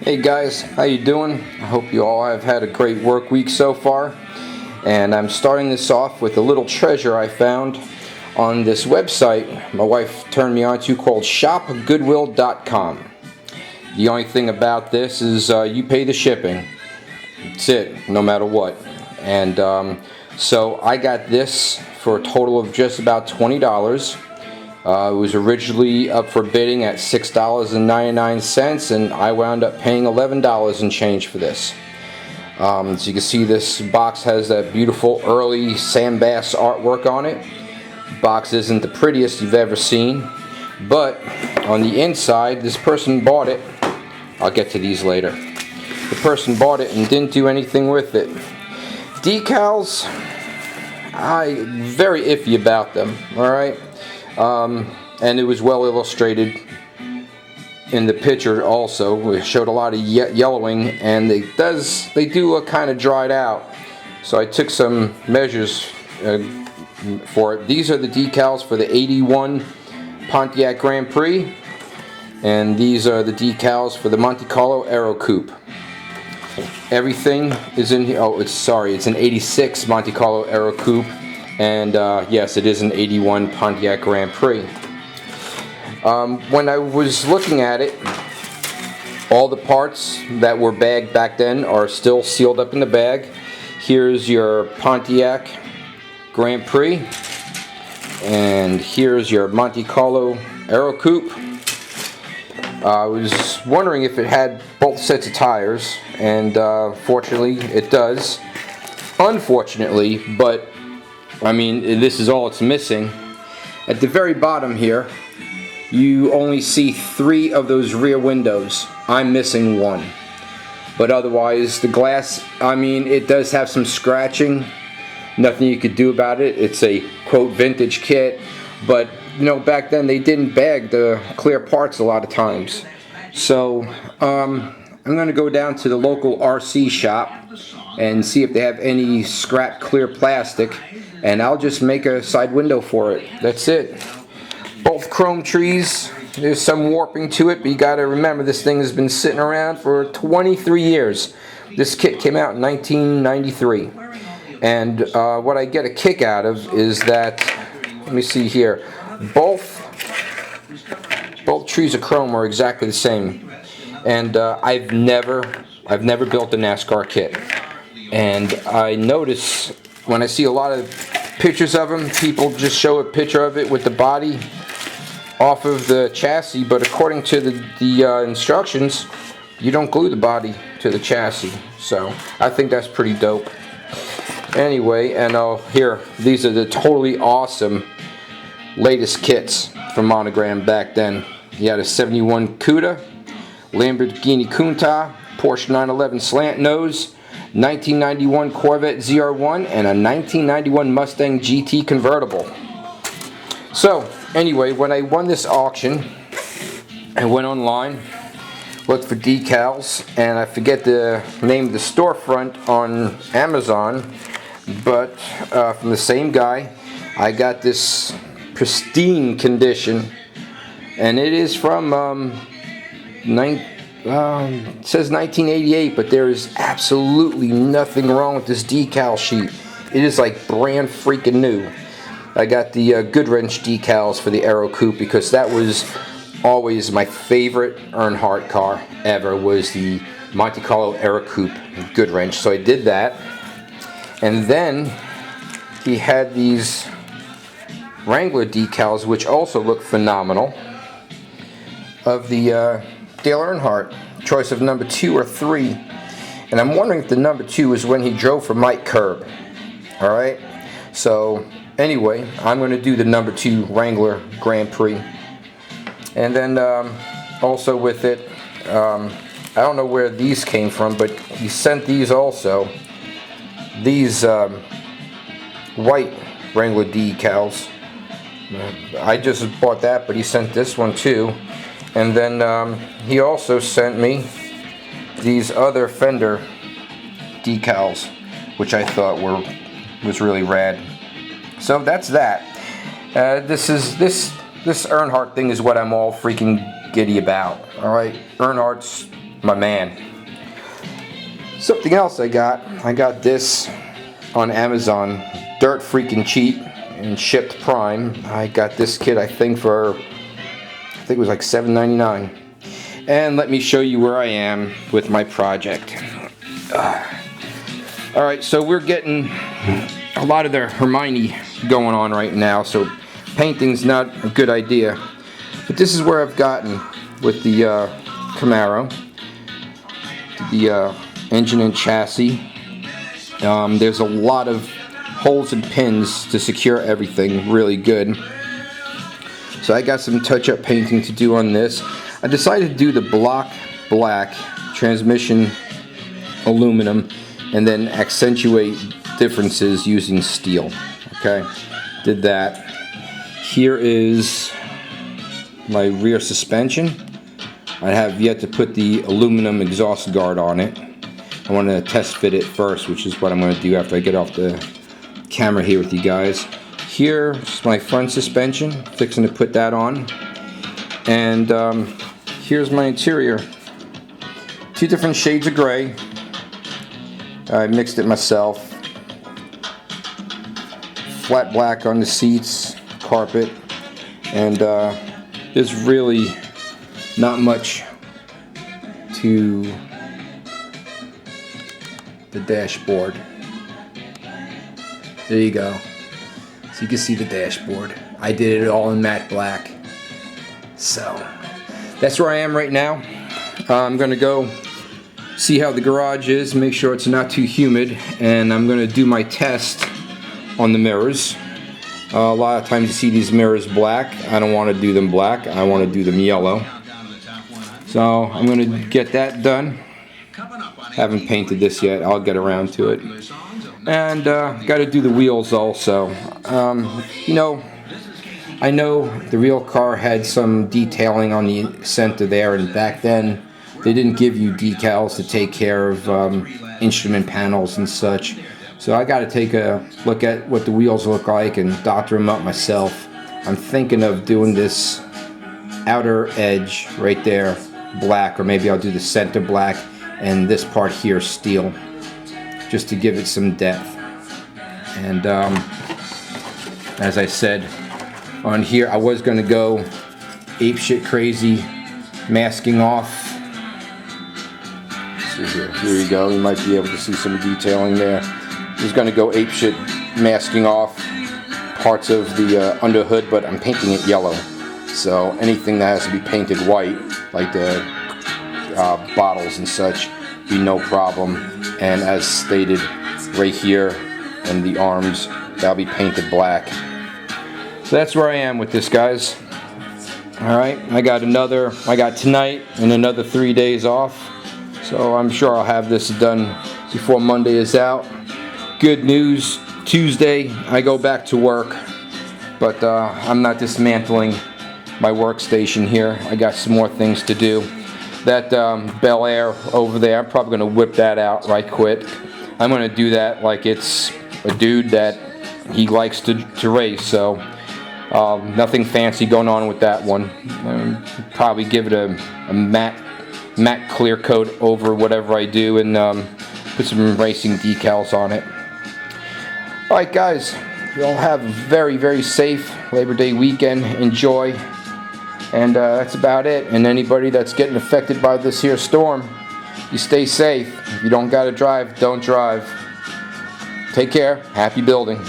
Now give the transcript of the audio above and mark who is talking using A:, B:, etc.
A: Hey guys, how you doing? I hope you all have had a great work week so far. And I'm starting this off with a little treasure I found on this website my wife turned me on to called shopgoodwill.com. The only thing about this is you pay the shipping. That's it, no matter what. And so I got this for a total of just about $20. It was originally up for bidding at $6.99, and I wound up paying $11 and change for this. As you can see, this box has that beautiful early Sam Bass artwork on it. The box isn't the prettiest you've ever seen, but on the inside, this person bought it. I'll get to these later. The person bought it and didn't do anything with it. Decals, I'm very iffy about them, alright? And it was well illustrated in the picture also. It showed a lot of yellowing, and they do look kind of dried out. So I took some measures for it. These are the decals for the 81 Pontiac Grand Prix, and these are the decals for the Monte Carlo Aero Coupe. Everything is in here. Oh, it's an 86 Monte Carlo Aero Coupe. And yes, it is an 81 Pontiac Grand Prix. When I was looking at it, all the parts that were bagged back then are still sealed up in the bag. Here's your Pontiac Grand Prix, and here's your Monte Carlo Aero Coupe. I was wondering if it had both sets of tires, and fortunately it does. Unfortunately, but I mean, this is all it's missing. At the very bottom here, you only see 3 of those rear windows. I'm missing 1. But otherwise, the glass, I mean, it does have some scratching. Nothing you could do about it. It's a, quote, vintage kit. But, you know, back then they didn't bag the clear parts a lot of times. So, I'm going to go down to the local RC shop and see if they have any scrap clear plastic, and I'll just make a side window for it. That's it. Both chrome trees, there's some warping to it, but you got to remember this thing has been sitting around for 23 years. This kit came out in 1993, and what I get a kick out of is that, let me see here, both trees of chrome are exactly the same. And I've never built a NASCAR kit, and I notice when I see a lot of pictures of them, people just show a picture of it with the body off of the chassis, but according to the instructions, you don't glue the body to the chassis. So I think that's pretty dope. Anyway, and here, these are the totally awesome latest kits from Monogram back then. You had a 71 Cuda, Lamborghini Countach, Porsche 911 slant nose, 1991 Corvette ZR1, and a 1991 Mustang GT convertible. So, anyway, when I won this auction, I went online, looked for decals, and I forget the name of the storefront on Amazon, but from the same guy, I got this pristine condition, and it is from it says 1988, but there is absolutely nothing wrong with this decal sheet. It is like brand freaking new. I got the Goodwrench decals for the Aero Coupe because that was always my favorite Earnhardt car ever, was the Monte Carlo Aero Coupe Goodwrench. So I did that, and then he had these Wrangler decals, which also look phenomenal, of the Dale Earnhardt, choice of number 2 or 3, and I'm wondering if the number 2 is when he drove for Mike Curb. Alright, so anyway, I'm going to do the number 2 Wrangler Grand Prix, and then also with it, I don't know where these came from, but he sent these also, these white Wrangler decals. I just bought that, but he sent this one too. And then he also sent me these other fender decals, which I thought was really rad. So that's that. This Earnhardt thing is what I'm all freaking giddy about. All right, Earnhardt's my man. Something else I got this on Amazon, dirt freaking cheap and shipped prime. I got this kit I think it was like $7.99. And let me show you where I am with my project. Alright, so we're getting a lot of the Hermione going on right now, so painting's not a good idea. But this is where I've gotten with the Camaro, the engine and chassis. There's a lot of holes and pins to secure everything really good. So I got some touch-up painting to do on this. I decided to do the block black, transmission aluminum, and then accentuate differences using steel. Okay, did that. Here is my rear suspension. I have yet to put the aluminum exhaust guard on it. I want to test fit it first, which is what I'm going to do after I get off the camera here with you guys. Here's my front suspension, fixing to put that on. And here's my interior. Two different shades of gray. I mixed it myself. Flat black on the seats, carpet, and there's really not much to the dashboard. There you go. So you can see the dashboard. I did it all in matte black. So that's where I am right now. I'm gonna go see how the garage is, make sure it's not too humid, and I'm gonna do my test on the mirrors. A lot of times you see these mirrors black. I don't want to do them black. I want to do them yellow. So I'm going to get that done. Haven't painted this yet. I'll get around to it. And got to do the wheels also. You know, I know the real car had some detailing on the center there, and back then they didn't give you decals to take care of instrument panels and such. So I got to take a look at what the wheels look like and doctor them up myself. I'm thinking of doing this outer edge right there black, or maybe I'll do the center black and this part here steel, just to give it some depth. And as I said on here, I was going to go apeshit crazy masking off. Let's see here. Here you go. You might be able to see some detailing there. Just going to go apeshit masking off parts of the underhood, but I'm painting it yellow. So anything that has to be painted white, like the bottles and such, be no problem. And as stated right here, and the arms, that'll be painted black. So that's where I am with this, guys. Alright, I got tonight and another 3 days off. So I'm sure I'll have this done before Monday is out. Good news, Tuesday I go back to work, but I'm not dismantling my workstation here. I got some more things to do. That Bel Air over there, I'm probably going to whip that out right quick. I'm going to do that like it's a dude that he likes to race, so nothing fancy going on with that one. Probably give it a matte clear coat over whatever I do, and put some racing decals on it. Alright guys, you all have a very, very safe Labor Day weekend. Enjoy. And that's about it. And anybody that's getting affected by this here storm, you stay safe. If you don't gotta drive, don't drive. Take care. Happy building.